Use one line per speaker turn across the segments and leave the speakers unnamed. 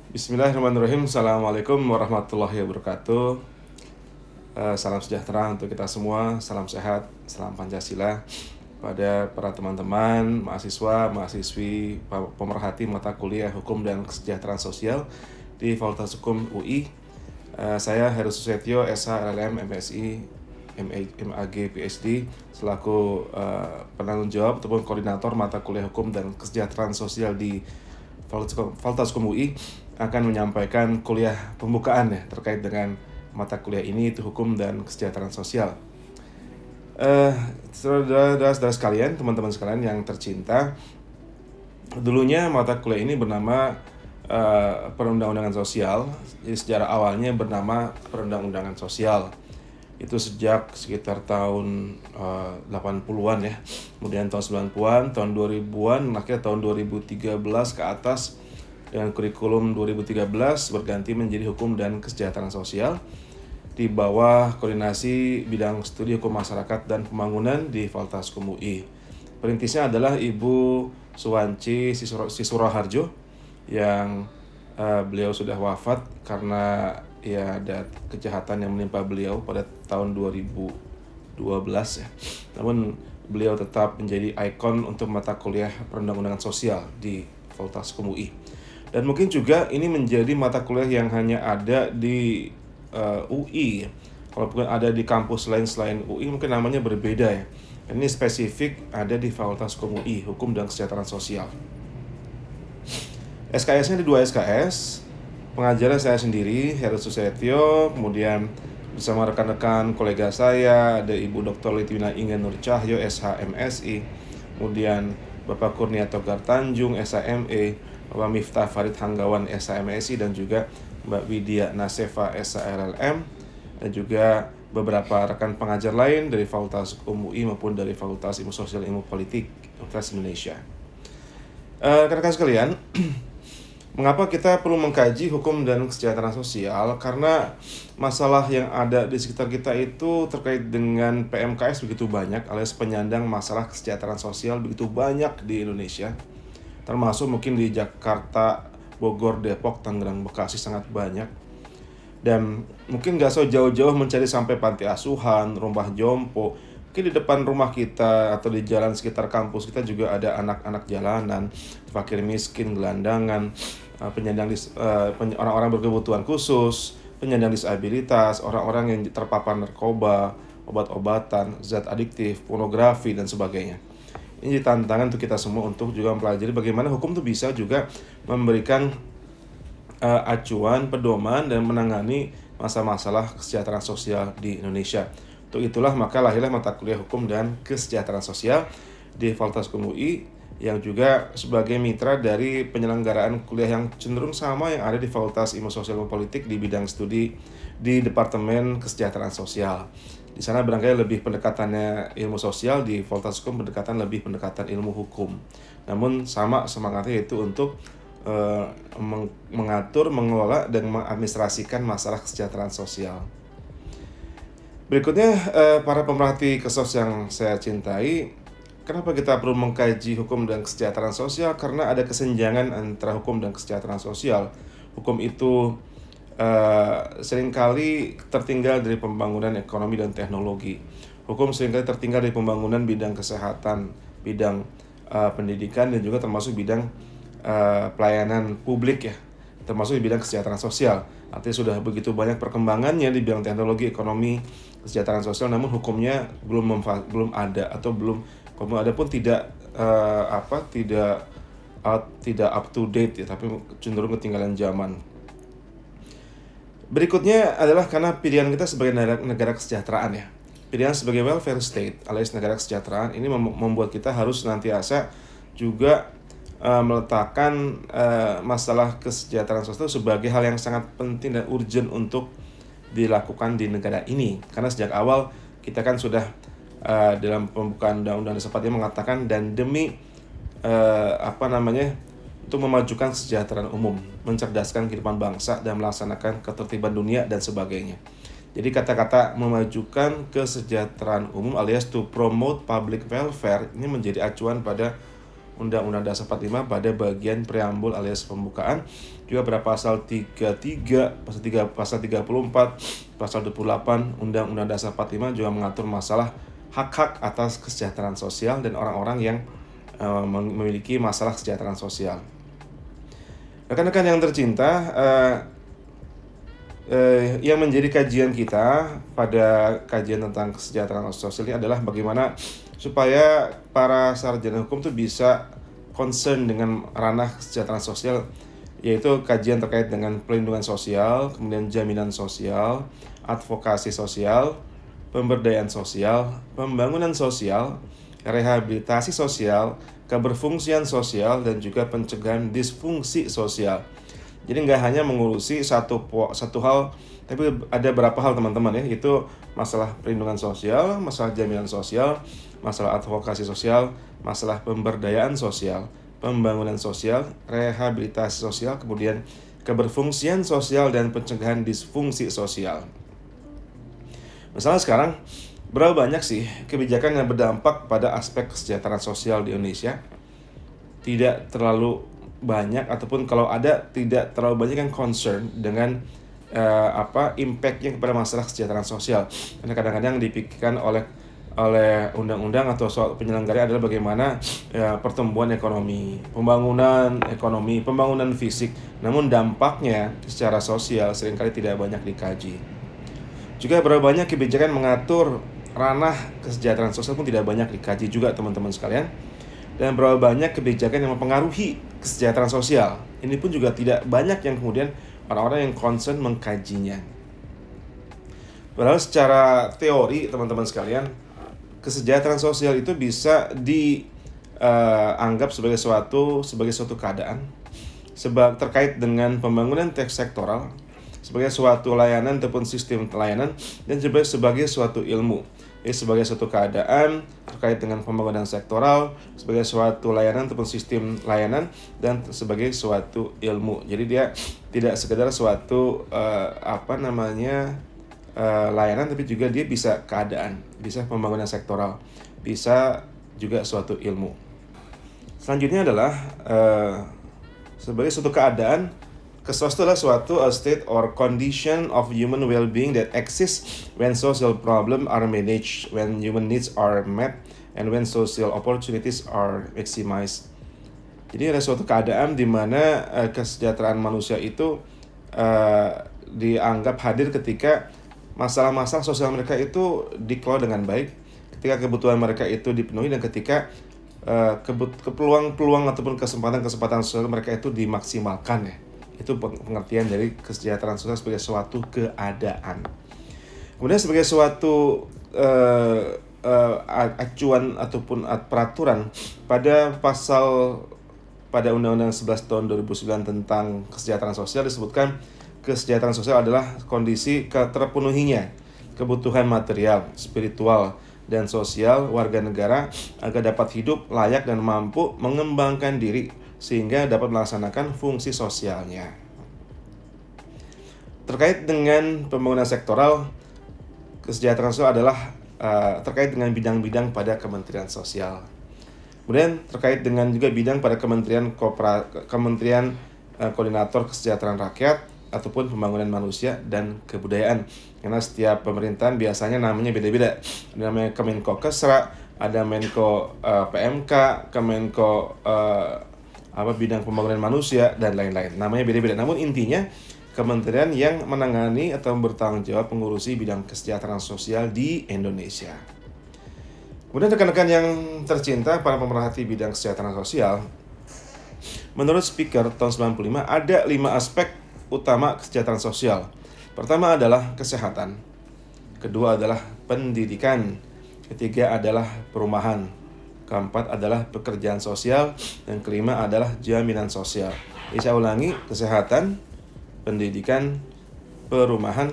Bismillahirrahmanirrahim. Assalamualaikum warahmatullahi wabarakatuh. Salam sejahtera untuk kita semua. Salam sehat, salam Pancasila. Pada para teman-teman, mahasiswa, mahasiswi, pemerhati mata kuliah Hukum dan Kesejahteraan Sosial di Fakultas Hukum UI. Saya Heru Susetio, SH, LLM, MSI, MAG, PhD, selaku penanggung jawab ataupun koordinator mata kuliah Hukum dan Kesejahteraan Sosial di Fakultas Hukum UI, akan menyampaikan kuliah pembukaan ya terkait dengan mata kuliah ini, itu Hukum dan Kesejahteraan Sosial. Saudara-saudara sekalian, teman-teman sekalian yang tercinta, dulunya mata kuliah ini bernama Perundang-undangan Sosial. Jadi sejarah awalnya bernama Perundang-undangan Sosial. Itu sejak sekitar tahun 80-an ya. Kemudian tahun 90-an, tahun 2000-an, akhirnya tahun 2013 ke atas dengan kurikulum 2013 berganti menjadi Hukum dan Kesejahteraan Sosial di bawah koordinasi bidang studi hukum masyarakat dan pembangunan di Fakultas Hukum UI. Perintisnya adalah Ibu Suwanci Sisuroharjo yang beliau sudah wafat karena ya ada kejahatan yang menimpa beliau pada tahun 2012 ya. Namun beliau tetap menjadi ikon untuk mata kuliah Perundang-undangan Sosial di Fakultas Hukum UI. Dan mungkin juga ini menjadi mata kuliah yang hanya ada di UI. Kalau bukan ada di kampus lain selain UI, mungkin namanya berbeda ya. Ini spesifik ada di Fakultas Hukum UI, Hukum dan Kesejahteraan Sosial. SKS-nya ada 2 SKS. Pengajarnya saya sendiri, Heru Susetio, kemudian bersama rekan-rekan kolega saya, ada Ibu Dr. Litwina Ingen Nur Cahyo, SH MSI, kemudian Bapak Kurnia Togar Tanjung, SHME, Bapak Miftah Farid Hanggawan, SHMSI, dan juga Mbak Widya Nasefa, SHRLM, dan juga beberapa rekan pengajar lain dari Fakultas Hukum UI maupun dari Fakultas Ilmu Sosial Ilmu Politik Universitas Indonesia. Rekan-rekan sekalian, mengapa kita perlu mengkaji hukum dan kesejahteraan sosial? Karena masalah yang ada di sekitar kita itu terkait dengan PMKS begitu banyak, alias penyandang masalah kesejahteraan sosial begitu banyak di Indonesia. Termasuk mungkin di Jakarta, Bogor, Depok, Tangerang, Bekasi sangat banyak. Dan mungkin gak jauh-jauh mencari sampai panti asuhan, rumah jompo. Mungkin di depan rumah kita atau di jalan sekitar kampus kita juga ada anak-anak jalanan, fakir miskin, gelandangan, orang-orang berkebutuhan khusus, penyandang disabilitas, orang-orang yang terpapar narkoba, obat-obatan, zat adiktif, pornografi, dan sebagainya. Ini tantangan untuk kita semua untuk juga mempelajari bagaimana hukum itu bisa juga memberikan acuan, pedoman, dan menangani masalah-masalah kesejahteraan sosial di Indonesia. Untuk itulah maka lahirlah mata kuliah Hukum dan Kesejahteraan Sosial di Fakultas Hukum UI, yang juga sebagai mitra dari penyelenggaraan kuliah yang cenderung sama yang ada di Fakultas Ilmu Sosial Ilmu Politik di bidang studi di Departemen Kesejahteraan Sosial. Di sana barangkali lebih pendekatannya ilmu sosial, di Fakultas Hukum lebih pendekatan ilmu hukum. Namun sama semangatnya, yaitu untuk mengatur, mengelola, dan mengadministrasikan masalah kesejahteraan sosial. Berikutnya, para pemerhati kesos yang saya cintai, kenapa kita perlu mengkaji hukum dan kesejahteraan sosial? Karena ada kesenjangan antara hukum dan kesejahteraan sosial. Hukum itu seringkali tertinggal dari pembangunan ekonomi dan teknologi. Hukum seringkali tertinggal dari pembangunan bidang kesehatan, bidang pendidikan, dan juga termasuk bidang pelayanan publik ya, termasuk di bidang kesejahteraan sosial. Artinya sudah begitu banyak perkembangannya di bidang teknologi, ekonomi, kesejahteraan sosial, namun hukumnya belum ada, atau kalau ada pun tidak up to date ya, tapi cenderung ketinggalan zaman. Berikutnya adalah karena pilihan kita sebagai negara kesejahteraan ya. Pilihan sebagai welfare state alias negara kesejahteraan ini membuat kita harus senantiasa juga meletakkan masalah kesejahteraan sosial sebagai hal yang sangat penting dan urgent untuk dilakukan di negara ini. Karena sejak awal kita kan sudah dalam pembukaan Undang-Undang Dasar 45 mengatakan, dan demi untuk memajukan kesejahteraan umum, mencerdaskan kehidupan bangsa, dan melaksanakan ketertiban dunia, dan sebagainya. Jadi kata-kata memajukan kesejahteraan umum alias to promote public welfare ini menjadi acuan pada Undang-Undang Dasar 45 pada bagian preambul alias pembukaan, juga pada pasal 33, pasal 34, pasal 28 Undang-Undang Dasar 45 juga mengatur masalah hak-hak atas kesejahteraan sosial dan orang-orang yang memiliki masalah kesejahteraan sosial. Rekan-rekan yang tercinta, yang menjadi kajian kita pada kajian tentang kesejahteraan sosial ini adalah bagaimana supaya para sarjana hukum itu bisa concern dengan ranah kesejahteraan sosial, yaitu kajian terkait dengan perlindungan sosial, kemudian jaminan sosial, advokasi sosial, pemberdayaan sosial, pembangunan sosial, rehabilitasi sosial, keberfungsian sosial, dan juga pencegahan disfungsi sosial. Jadi nggak hanya mengurusi satu hal, tapi ada beberapa hal teman-teman ya, itu masalah perlindungan sosial, masalah jaminan sosial, masalah advokasi sosial, masalah pemberdayaan sosial, pembangunan sosial, rehabilitasi sosial, kemudian keberfungsian sosial dan pencegahan disfungsi sosial. Misalnya sekarang, berapa banyak sih kebijakan yang berdampak pada aspek kesejahteraan sosial di Indonesia? Tidak terlalu banyak, ataupun kalau ada tidak terlalu banyak yang concern dengan impactnya kepada masalah kesejahteraan sosial. Karena kadang-kadang dipikirkan oleh undang-undang atau soal penyelenggara adalah bagaimana pertumbuhan ekonomi, pembangunan fisik. Namun dampaknya secara sosial seringkali tidak banyak dikaji. Juga berapa banyak kebijakan mengatur ranah kesejahteraan sosial pun tidak banyak dikaji juga teman-teman sekalian. Dan berapa banyak kebijakan yang mempengaruhi kesejahteraan sosial, ini pun juga tidak banyak yang kemudian orang-orang yang concern mengkajinya. Padahal secara teori teman-teman sekalian, kesejahteraan sosial itu bisa dianggap sebagai suatu keadaan terkait dengan pembangunan sektoral, sebagai suatu layanan ataupun sistem layanan, dan juga sebagai suatu ilmu. Sebagai suatu keadaan terkait dengan pembangunan sektoral, sebagai suatu layanan ataupun sistem layanan, dan sebagai suatu ilmu. Jadi dia tidak sekedar suatu layanan, tapi juga dia bisa keadaan, bisa pembangunan sektoral, bisa juga suatu ilmu. Selanjutnya adalah sebagai suatu keadaan, sesuatu adalah suatu state or condition of human well-being that exists when social problems are managed, when human needs are met, and when social opportunities are maximized. Jadi ada suatu keadaan di mana kesejahteraan manusia itu dianggap hadir ketika masalah-masalah sosial mereka itu dikelola dengan baik, ketika kebutuhan mereka itu dipenuhi, dan ketika peluang ataupun kesempatan sosial mereka itu dimaksimalkan ya. Itu pengertian dari kesejahteraan sosial sebagai suatu keadaan. Kemudian sebagai suatu acuan ataupun peraturan pada Undang-Undang 11 tahun 2009 tentang kesejahteraan sosial disebutkan kesejahteraan sosial adalah kondisi terpenuhinya kebutuhan material, spiritual, dan sosial warga negara agar dapat hidup layak dan mampu mengembangkan diri sehingga dapat melaksanakan fungsi sosialnya. Terkait dengan pembangunan sektoral, kesejahteraan sosial adalah terkait dengan bidang-bidang pada Kementerian Sosial. Kemudian terkait dengan juga bidang pada Kementerian Koordinator Kesejahteraan Rakyat ataupun Pembangunan Manusia dan Kebudayaan. Karena setiap pemerintahan biasanya namanya beda-beda. Ada namanya Kemenko Kesra, ada Menko PMK, Kemenko bidang pembangunan manusia, dan lain-lain. Namanya beda-beda. Namun intinya kementerian yang menangani atau bertanggung jawab mengurusi bidang kesejahteraan sosial di Indonesia. Kemudian rekan-rekan yang tercinta, para pemerhati bidang kesejahteraan sosial, menurut speaker tahun 95 ada 5 aspek utama kesejahteraan sosial. Pertama adalah kesehatan, kedua adalah pendidikan, ketiga adalah perumahan, keempat adalah pekerjaan sosial, dan kelima adalah jaminan sosial. Saya ulangi, kesehatan, pendidikan, perumahan,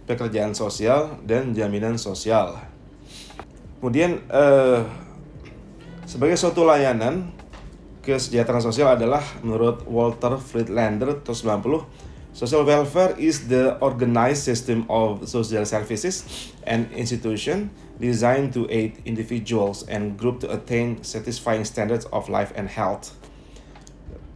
pekerjaan sosial, dan jaminan sosial. Kemudian sebagai suatu layanan, kesejahteraan sosial adalah menurut Walter Friedlander tahun 90 Social welfare is the organized system of social services and institutions designed to aid individuals and groups to attain satisfying standards of life and health.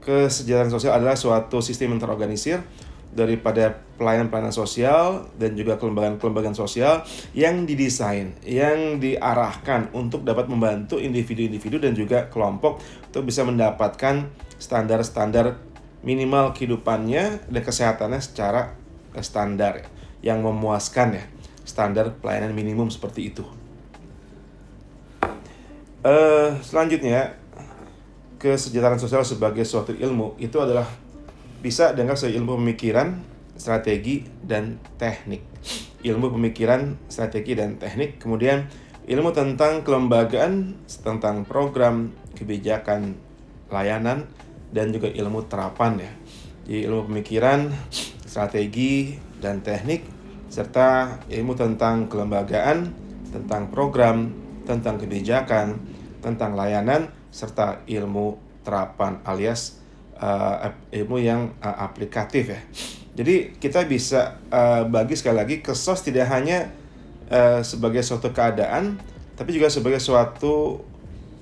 Kesejahteraan sosial adalah suatu sistem yang terorganisir daripada pelayanan-pelayanan sosial dan juga kelembagaan-kelembagaan sosial yang didesain, yang diarahkan untuk dapat membantu individu-individu dan juga kelompok untuk bisa mendapatkan standar-standar minimal kehidupannya dan kesehatannya secara standar yang memuaskan ya, standar pelayanan minimum seperti itu. Selanjutnya, kesejahteraan sosial sebagai suatu ilmu itu adalah bisa dianggap sebagai ilmu pemikiran, strategi, dan teknik. Ilmu pemikiran, strategi, dan teknik. Kemudian ilmu tentang kelembagaan, tentang program, kebijakan, layanan, dan juga ilmu terapan ya. Jadi ilmu pemikiran, strategi, dan teknik, serta ilmu tentang kelembagaan, tentang program, tentang kebijakan, tentang layanan, serta ilmu terapan alias ilmu yang aplikatif ya. Jadi kita bisa bagi sekali lagi KESOS tidak hanya sebagai suatu keadaan, tapi juga sebagai suatu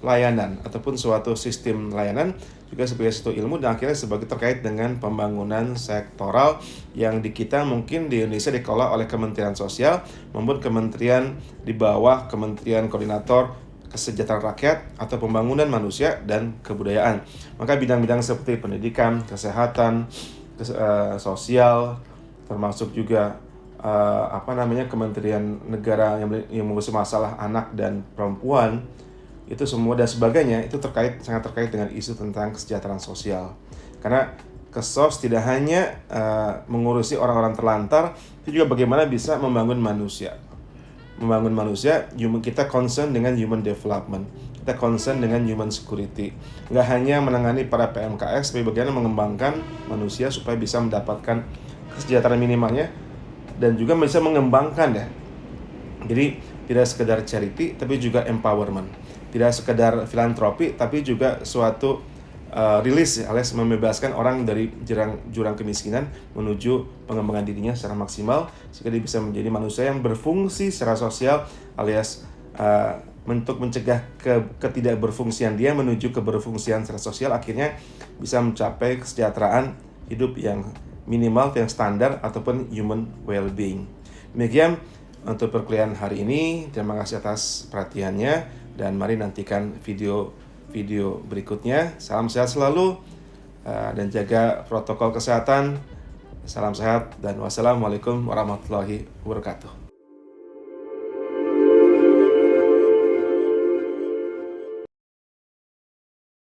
layanan ataupun suatu sistem layanan, juga sebagai suatu ilmu dan akhirnya sebagai terkait dengan pembangunan sektoral yang di kita mungkin di Indonesia dikelola oleh Kementerian Sosial maupun kementerian di bawah Kementerian Koordinator Kesejahteraan Rakyat atau Pembangunan Manusia dan Kebudayaan. Maka bidang-bidang seperti pendidikan, kesehatan, sosial, termasuk juga kementerian negara yang mengurusi masalah anak dan perempuan, itu semua dan sebagainya itu sangat terkait dengan isu tentang kesejahteraan sosial. Karena KESOS tidak hanya mengurusi orang-orang terlantar, itu juga bagaimana bisa membangun manusia. Membangun manusia, kita concern dengan human development, kita concern dengan human security. Nggak hanya menangani para PMKS, tapi bagaimana mengembangkan manusia supaya bisa mendapatkan kesejahteraan minimalnya dan juga bisa mengembangkan ya. Jadi tidak sekedar charity, tapi juga empowerment. Tidak sekedar filantropi, tapi juga suatu rilis alias membebaskan orang dari jurang kemiskinan menuju pengembangan dirinya secara maksimal sehingga dia bisa menjadi manusia yang berfungsi secara sosial alias untuk mencegah ketidakberfungsian dia menuju keberfungsian secara sosial, akhirnya bisa mencapai kesejahteraan hidup yang minimal, yang standar ataupun human well-being. Demikian untuk perkuliahan hari ini. Terima kasih atas perhatiannya dan mari nantikan video berikutnya. Salam sehat selalu dan jaga protokol kesehatan. Salam sehat dan wassalamualaikum warahmatullahi wabarakatuh.